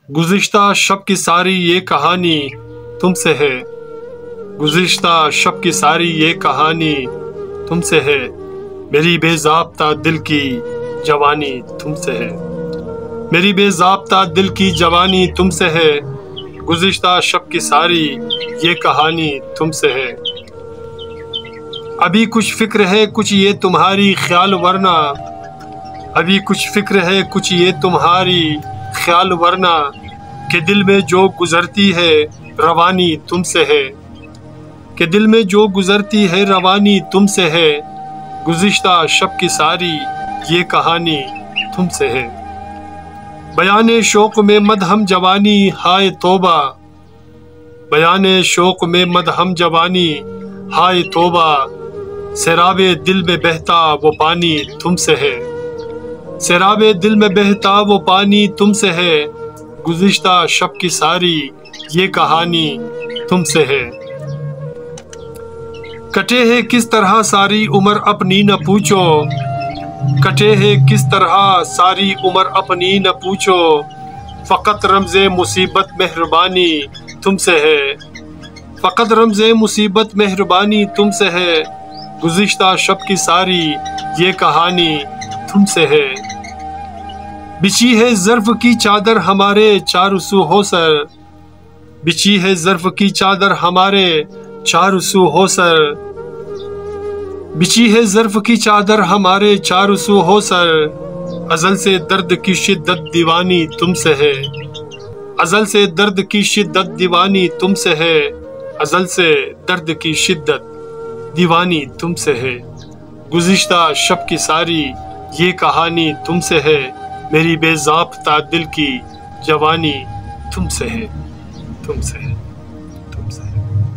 गुज़िश्ता शब की सारी ये कहानी तुमसे है। गुज़िश्ता शब की सारी ये कहानी तुमसे है। मेरी बेज़ाब्ता दिल की जवानी तुमसे है। मेरी बेज़ाब्ता दिल की जवानी तुमसे है। गुज़िश्ता शब की सारी ये कहानी तुमसे है। अभी कुछ फिक्र है कुछ ये तुम्हारी ख्याल वरना, अभी कुछ फिक्र है कुछ ये तुम्हारी ख्याल वरना, कि दिल में जो गुजरती है रवानी तुमसे है। कि दिल में जो गुजरती है रवानी तुमसे है। गुज़िश्ता शब की सारी ये कहानी तुमसे है। बयाने शौक में मदहम जवानी हाय तौबा, बयाने शौक में मदहम जवानी हाय तौबा, सैराबे दिल में बहता वो पानी तुमसे है। सैराबे दिल में बहता वो पानी तुमसे है। गुज़िश्ता शब की सारी ये कहानी तुमसे है। कटे है किस तरह सारी उम्र अपनी न पूछो, कटे है किस तरह सारी उम्र अपनी न पूछो, फ़कत रमज़े मुसीबत मेहरबानी तुमसे है। फ़कत रमज़े मुसीबत मेहरबानी तुमसे है। गुज़िश्ता शब की सारी ये कहानी तुमसे है। बिछी है ज़र्फ़ की चादर हमारे चारों सू हो सर, बिछी है ज़र्फ़ की चादर हमारे चारों सू हो सर, बिछी है ज़र्फ़ की चादर हमारे चारों सू हो सर, अज़ल से दर्द की शिद्दत दीवानी तुमसे है। अज़ल से दर्द की शिद्दत दीवानी तुमसे है। अज़ल से दर्द की शिद्दत दीवानी तुमसे है। गुज़िश्ता शब की सारी ये कहानी तुमसे है। मेरी बेज़ाब्ता दिल की जवानी तुमसे है, तुमसे है, तुमसे है।